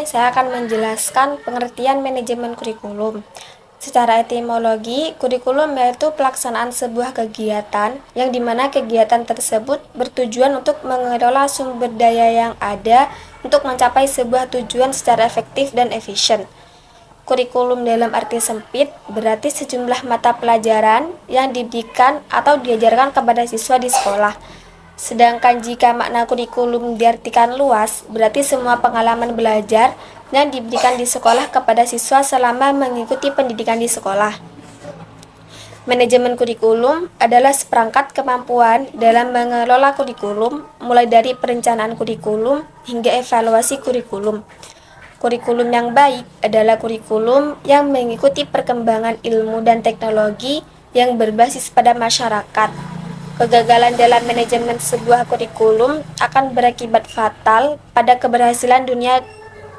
ini saya akan menjelaskan pengertian manajemen kurikulum. Secara etimologi, kurikulum yaitu pelaksanaan sebuah kegiatan yang dimana kegiatan tersebut bertujuan untuk mengelola sumber daya yang ada untuk mencapai sebuah tujuan secara efektif dan efisien. Kurikulum dalam arti sempit berarti sejumlah mata pelajaran yang diberikan atau diajarkan kepada siswa di sekolah. Sedangkan jika makna kurikulum diartikan luas, berarti semua pengalaman belajar yang diberikan di sekolah kepada siswa selama mengikuti pendidikan di sekolah. Manajemen kurikulum adalah seperangkat kemampuan dalam mengelola kurikulum, mulai dari perencanaan kurikulum hingga evaluasi kurikulum. Kurikulum yang baik adalah kurikulum yang mengikuti perkembangan ilmu dan teknologi yang berbasis pada masyarakat. Kegagalan dalam manajemen sebuah kurikulum akan berakibat fatal pada keberhasilan dunia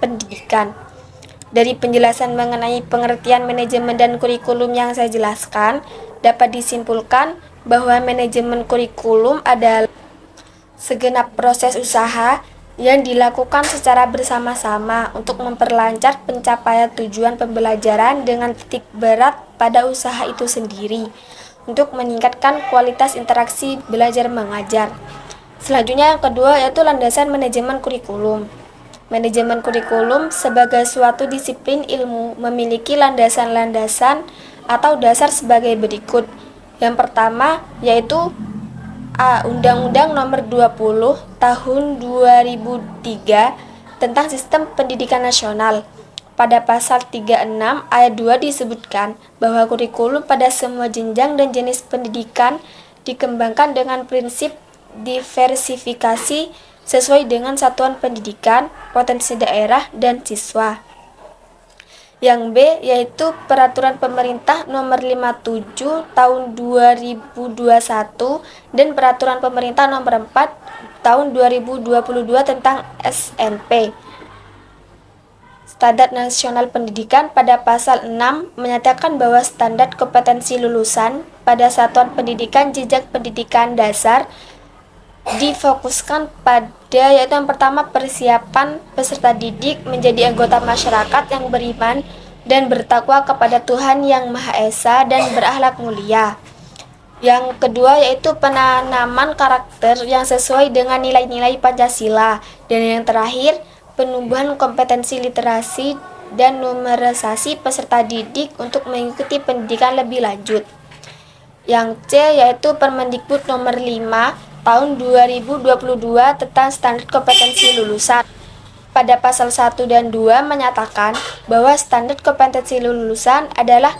pendidikan. Dari penjelasan mengenai pengertian manajemen dan kurikulum yang saya jelaskan, dapat disimpulkan bahwa manajemen kurikulum adalah segenap proses usaha yang dilakukan secara bersama-sama untuk memperlancar pencapaian tujuan pembelajaran dengan titik berat pada usaha itu sendiri, untuk meningkatkan kualitas interaksi belajar mengajar. Selanjutnya yang kedua yaitu landasan manajemen kurikulum. Manajemen kurikulum sebagai suatu disiplin ilmu memiliki landasan-landasan atau dasar sebagai berikut. Yang pertama yaitu Undang-Undang Nomor 20 Tahun 2003 tentang Sistem Pendidikan Nasional. Pada pasal 36 ayat 2 disebutkan bahwa kurikulum pada semua jenjang dan jenis pendidikan dikembangkan dengan prinsip diversifikasi sesuai dengan satuan pendidikan, potensi daerah, dan siswa. Yang B yaitu Peraturan Pemerintah Nomor 57 Tahun 2021 dan Peraturan Pemerintah Nomor 4 Tahun 2022 tentang SNP. Standar Nasional Pendidikan pada pasal 6 menyatakan bahwa standar kompetensi lulusan pada satuan pendidikan jenjang pendidikan dasar difokuskan pada yaitu yang pertama persiapan peserta didik menjadi anggota masyarakat yang beriman dan bertakwa kepada Tuhan Yang Maha Esa dan berakhlak mulia. Yang kedua yaitu penanaman karakter yang sesuai dengan nilai-nilai Pancasila, dan yang terakhir penumbuhan kompetensi literasi dan numerisasi peserta didik untuk mengikuti pendidikan lebih lanjut. Yang C yaitu Permendikbud Nomor 5 Tahun 2022 tentang Standar Kompetensi Lulusan. Pada pasal 1 dan 2 menyatakan bahwa standar kompetensi lulusan adalah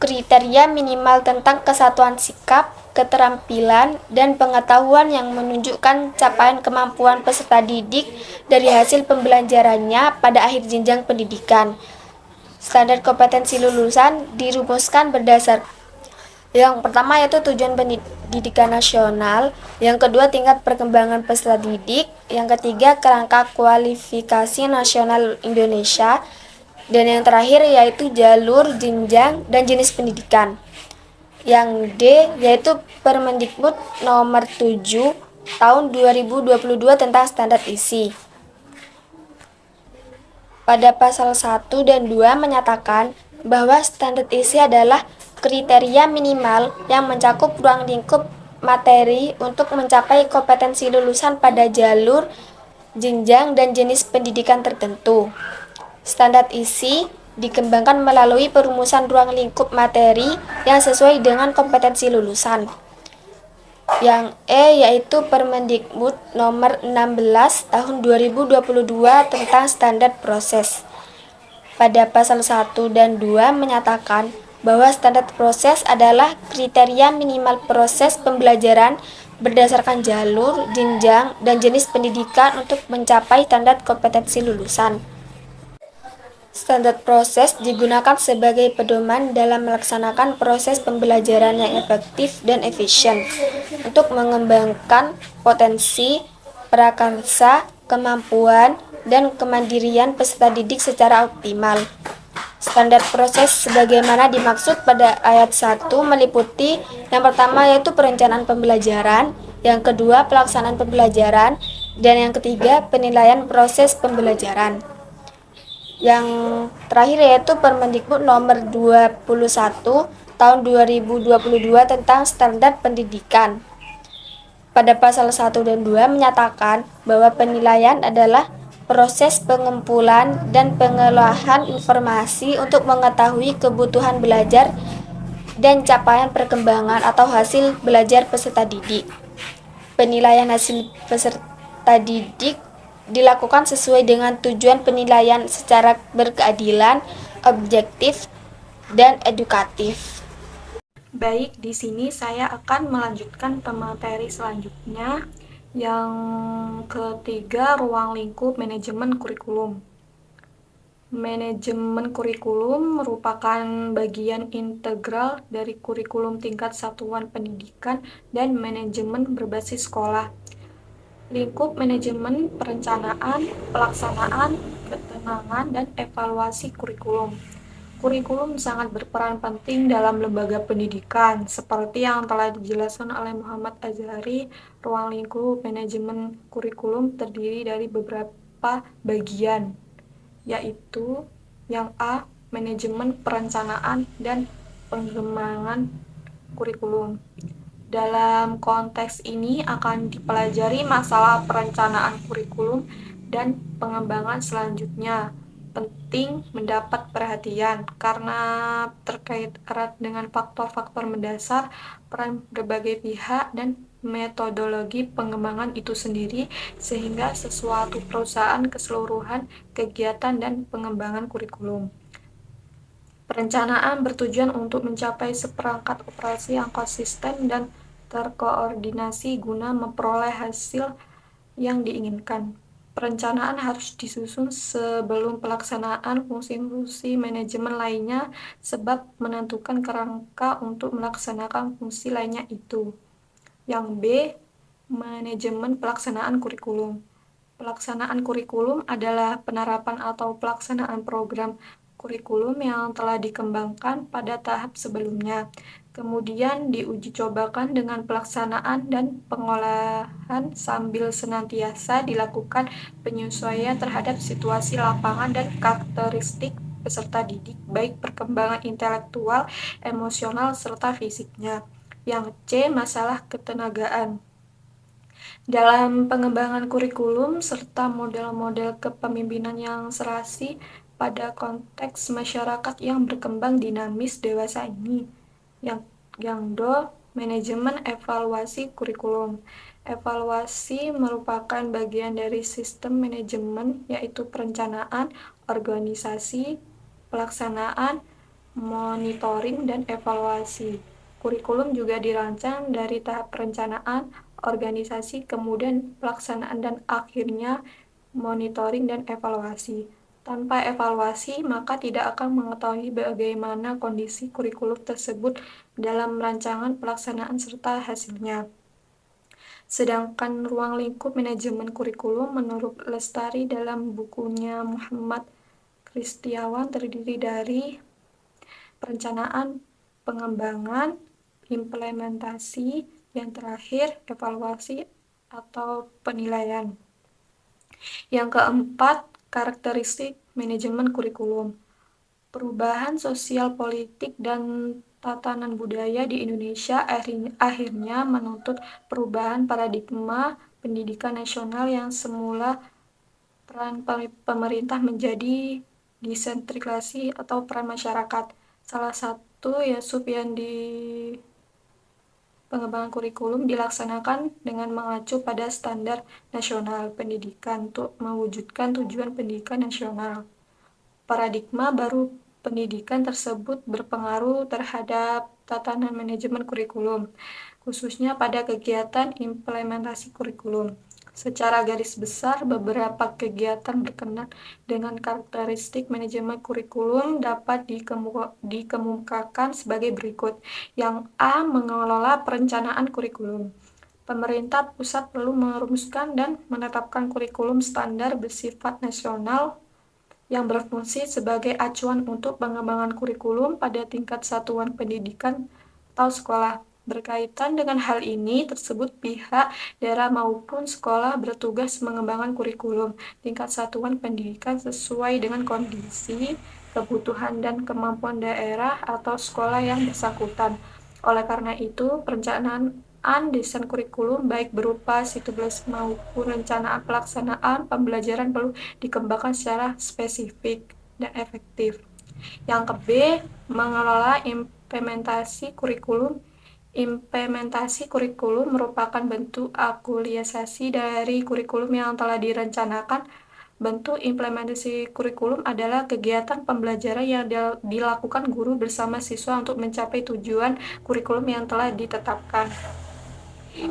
kriteria minimal tentang kesatuan sikap, keterampilan, dan pengetahuan yang menunjukkan capaian kemampuan peserta didik dari hasil pembelajarannya pada akhir jenjang pendidikan. Standar kompetensi lulusan dirumuskan berdasar yang pertama yaitu tujuan pendidikan nasional, yang kedua tingkat perkembangan peserta didik, yang ketiga kerangka kualifikasi nasional Indonesia, dan yang terakhir yaitu jalur, jenjang, dan jenis pendidikan. Yang D yaitu Permendikbud Nomor 7 Tahun 2022 tentang standar isi. Pada pasal 1 dan 2 menyatakan bahwa standar isi adalah kriteria minimal yang mencakup ruang lingkup materi untuk mencapai kompetensi lulusan pada jalur, jenjang, dan jenis pendidikan tertentu. Standar isi dikembangkan melalui perumusan ruang lingkup materi yang sesuai dengan kompetensi lulusan. Yang E yaitu Permendikbud Nomor 16 Tahun 2022 tentang standar proses. Pada pasal 1 dan 2 menyatakan bahwa standar proses adalah kriteria minimal proses pembelajaran berdasarkan jalur, jenjang, dan jenis pendidikan untuk mencapai standar kompetensi lulusan. Standar proses digunakan sebagai pedoman dalam melaksanakan proses pembelajaran yang efektif dan efisien untuk mengembangkan potensi, prakarsa, kemampuan, dan kemandirian peserta didik secara optimal. Standar proses sebagaimana dimaksud pada ayat 1 meliputi yang pertama yaitu perencanaan pembelajaran, yang kedua pelaksanaan pembelajaran, dan yang ketiga penilaian proses pembelajaran. Yang terakhir yaitu Permendikbud nomor 21 tahun 2022 tentang standar pendidikan. Pada pasal 1 dan 2 menyatakan bahwa penilaian adalah proses pengumpulan dan pengolahan informasi untuk mengetahui kebutuhan belajar dan capaian perkembangan atau hasil belajar peserta didik. Penilaian hasil peserta didik dilakukan sesuai dengan tujuan penilaian secara berkeadilan, objektif, dan edukatif. Baik, di sini saya akan melanjutkan pemateri selanjutnya yang ketiga, ruang lingkup manajemen kurikulum. Manajemen kurikulum merupakan bagian integral dari kurikulum tingkat satuan pendidikan dan manajemen berbasis sekolah. Lingkup manajemen perencanaan, pelaksanaan, ketenangan, dan evaluasi kurikulum. Kurikulum sangat berperan penting dalam lembaga pendidikan, seperti yang telah dijelaskan oleh Muhammad Azhari. Ruang lingkup manajemen kurikulum terdiri dari beberapa bagian, yaitu yang A, manajemen perencanaan dan pengembangan kurikulum. Dalam konteks ini akan dipelajari masalah perencanaan kurikulum dan pengembangan selanjutnya. Penting mendapat perhatian karena terkait erat dengan faktor-faktor mendasar, peran berbagai pihak, dan metodologi pengembangan itu sendiri, sehingga sesuatu perusahaan keseluruhan kegiatan dan pengembangan kurikulum. Perencanaan bertujuan untuk mencapai seperangkat operasi yang konsisten dan terkoordinasi guna memperoleh hasil yang diinginkan. Perencanaan harus disusun sebelum pelaksanaan fungsi-fungsi manajemen lainnya, sebab menentukan kerangka untuk melaksanakan fungsi lainnya itu. Yang B, manajemen pelaksanaan kurikulum. Pelaksanaan kurikulum adalah penerapan atau pelaksanaan program kurikulum yang telah dikembangkan pada tahap sebelumnya, kemudian diuji cobakan dengan pelaksanaan dan pengolahan sambil senantiasa dilakukan penyesuaian terhadap situasi lapangan dan karakteristik peserta didik, baik perkembangan intelektual, emosional, serta fisiknya. Yang C, masalah ketenagaan. Dalam pengembangan kurikulum serta model-model kepemimpinan yang serasi pada konteks masyarakat yang berkembang dinamis dewasa ini. Yang do, manajemen evaluasi kurikulum. Evaluasi merupakan bagian dari sistem manajemen, yaitu perencanaan, organisasi, pelaksanaan, monitoring, dan evaluasi. Kurikulum juga dirancang dari tahap perencanaan, organisasi, kemudian pelaksanaan, dan akhirnya monitoring dan evaluasi. Tanpa evaluasi, maka tidak akan mengetahui bagaimana kondisi kurikulum tersebut dalam rancangan pelaksanaan serta hasilnya. Sedangkan ruang lingkup manajemen kurikulum menurut Lestari dalam bukunya Muhammad Kristiawan terdiri dari perencanaan, pengembangan, implementasi, yang terakhir evaluasi atau penilaian. Yang keempat, karakteristik manajemen kurikulum. Perubahan sosial politik dan tatanan budaya di Indonesia akhirnya menuntut perubahan paradigma pendidikan nasional yang semula peran pemerintah menjadi desentralisasi atau peran masyarakat. Salah satu sub yang di pengembangan kurikulum dilaksanakan dengan mengacu pada standar nasional pendidikan untuk mewujudkan tujuan pendidikan nasional. Paradigma baru pendidikan tersebut berpengaruh terhadap tatanan manajemen kurikulum, khususnya pada kegiatan implementasi kurikulum. Secara garis besar, beberapa kegiatan berkenaan dengan karakteristik manajemen kurikulum dapat dikemukakan sebagai berikut. Yang A, mengelola perencanaan kurikulum. Pemerintah pusat perlu merumuskan dan menetapkan kurikulum standar bersifat nasional yang berfungsi sebagai acuan untuk pengembangan kurikulum pada tingkat satuan pendidikan atau sekolah. Berkaitan dengan hal ini, tersebut pihak daerah maupun sekolah bertugas mengembangkan kurikulum tingkat satuan pendidikan sesuai dengan kondisi, kebutuhan, dan kemampuan daerah atau sekolah yang bersangkutan. Oleh karena itu, perencanaan desain kurikulum baik berupa situs maupun rencana pelaksanaan pembelajaran perlu dikembangkan secara spesifik dan efektif. Yang ke B, mengelola implementasi kurikulum. Implementasi kurikulum merupakan bentuk aktualisasi dari kurikulum yang telah direncanakan. Bentuk implementasi kurikulum adalah kegiatan pembelajaran yang dilakukan guru bersama siswa untuk mencapai tujuan kurikulum yang telah ditetapkan.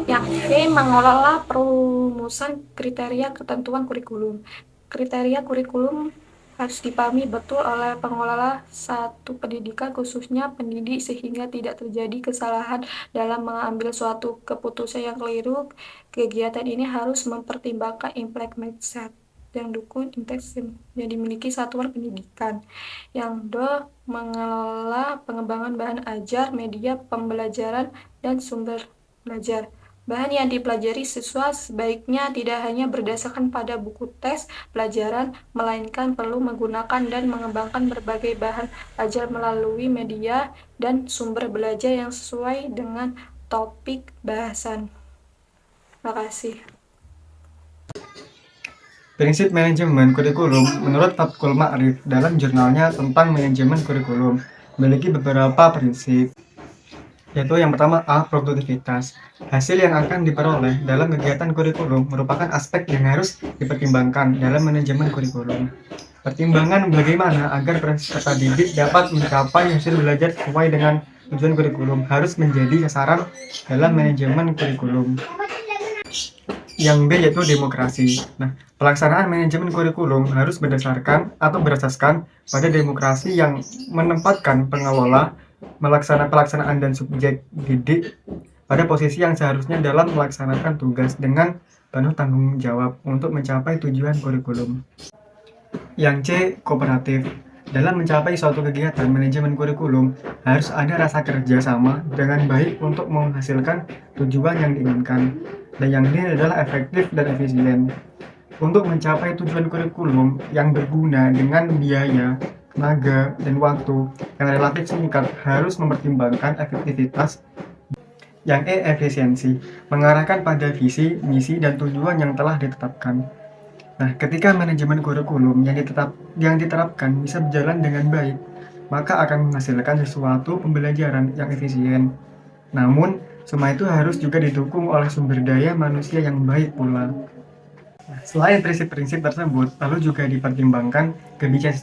Yang C, mengelola perumusan kriteria ketentuan kurikulum. Kriteria kurikulum harus dipahami betul oleh pengelola satu pendidikan, khususnya pendidik, sehingga tidak terjadi kesalahan dalam mengambil suatu keputusan yang keliru. Kegiatan ini harus mempertimbangkan implementasi yang dukung intensif yang dimiliki satuan pendidikan. Yang D, mengelola pengembangan bahan ajar, media pembelajaran, dan sumber belajar. Bahan yang dipelajari siswa sebaiknya tidak hanya berdasarkan pada buku tes pelajaran, melainkan perlu menggunakan dan mengembangkan berbagai bahan ajar melalui media dan sumber belajar yang sesuai dengan topik bahasan. Terima kasih. Prinsip manajemen kurikulum menurut Fatkul Ma'rif dalam jurnalnya tentang manajemen kurikulum memiliki beberapa prinsip, yaitu yang pertama A. Produktivitas. Hasil yang akan diperoleh dalam kegiatan kurikulum merupakan aspek yang harus dipertimbangkan dalam manajemen kurikulum. Pertimbangan bagaimana agar peserta didik dapat mencapai hasil belajar sesuai dengan tujuan kurikulum harus menjadi sasaran dalam manajemen kurikulum. Yang B yaitu demokrasi. Nah, pelaksanaan manajemen kurikulum harus berdasarkan atau berasaskan pada demokrasi yang menempatkan pengelola, pelaksanaan dan subjek didik pada posisi yang seharusnya dalam melaksanakan tugas dengan penuh tanggung jawab untuk mencapai tujuan kurikulum. Yang C, kooperatif. Dalam mencapai suatu kegiatan manajemen kurikulum, harus ada rasa kerja sama dengan baik untuk menghasilkan tujuan yang diinginkan. Dan yang ini adalah efektif dan efisien. Untuk mencapai tujuan kurikulum yang berguna dengan biaya, tenaga, dan waktu yang relatif singkat harus mempertimbangkan efektivitas. Yang E, efisiensi. Mengarahkan pada visi, misi, dan tujuan yang telah ditetapkan. Nah, ketika manajemen kurikulum yang diterapkan bisa berjalan dengan baik, maka akan menghasilkan sesuatu pembelajaran yang efisien. Namun, semua itu harus juga didukung oleh sumber daya manusia yang baik pula. Nah, selain prinsip-prinsip tersebut, lalu juga dipertimbangkan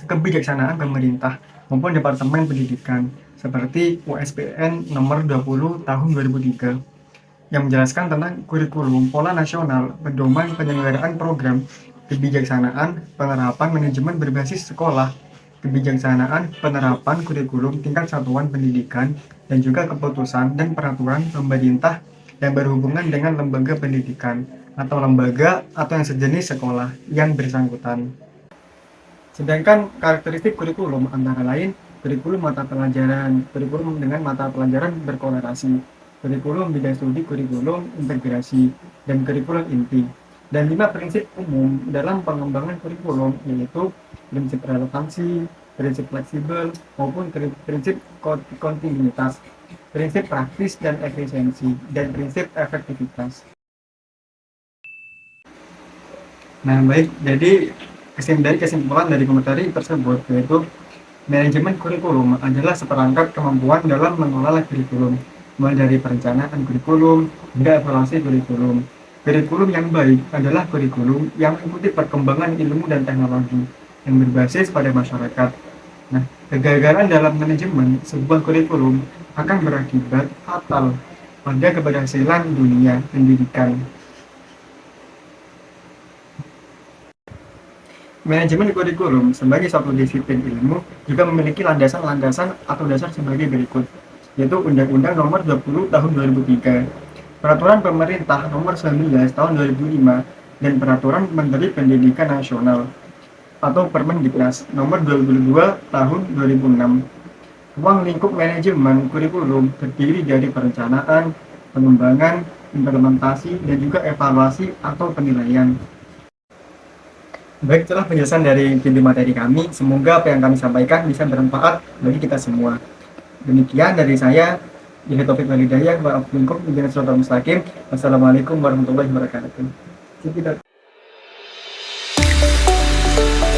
kebijaksanaan pemerintah maupun Departemen Pendidikan, seperti USPN nomor 20 tahun 2003, yang menjelaskan tentang kurikulum pola nasional pedoman penyelenggaraan program kebijaksanaan penerapan manajemen berbasis sekolah, kebijaksanaan penerapan kurikulum tingkat satuan pendidikan, dan juga keputusan dan peraturan pemerintah yang berhubungan dengan lembaga pendidikan atau lembaga atau yang sejenis sekolah yang bersangkutan. Sedangkan karakteristik kurikulum antara lain kurikulum mata pelajaran, kurikulum dengan mata pelajaran berkorelasi, kurikulum bidang studi, kurikulum integrasi, dan kurikulum inti. Dan 5 prinsip umum dalam pengembangan kurikulum yaitu prinsip relevansi, prinsip fleksibel, maupun prinsip kontinuitas, prinsip praktis dan efisiensi, dan prinsip efektivitas. Nah, baik, jadi kesimpulan dari komentari tersebut yaitu manajemen kurikulum adalah seperangkat kemampuan dalam mengelola kurikulum, mulai dari perencanaan kurikulum hingga evaluasi kurikulum. Kurikulum yang baik adalah kurikulum yang mengikuti perkembangan ilmu dan teknologi yang berbasis pada masyarakat. Nah, kegagalan dalam manajemen sebuah kurikulum akan berakibat fatal pada keberhasilan dunia pendidikan. Manajemen kurikulum sebagai suatu disiplin ilmu juga memiliki landasan-landasan atau dasar sebagai berikut, yaitu Undang-Undang Nomor 20 Tahun 2003, Peraturan Pemerintah Nomor 19 Tahun 2005, dan Peraturan Menteri Pendidikan Nasional atau Permendiknas Nomor 22 Tahun 2006. Ruang lingkup manajemen kurikulum terdiri dari perencanaan, pengembangan, implementasi, dan juga evaluasi atau penilaian. Baik, itulah penjelasan dari inti materi kami. Semoga apa yang kami sampaikan bisa bermanfaat bagi kita semua. Demikian dari saya. Jadi Taufik Walhidayah, Wassalamualaikum warahmatullahi wabarakatuh.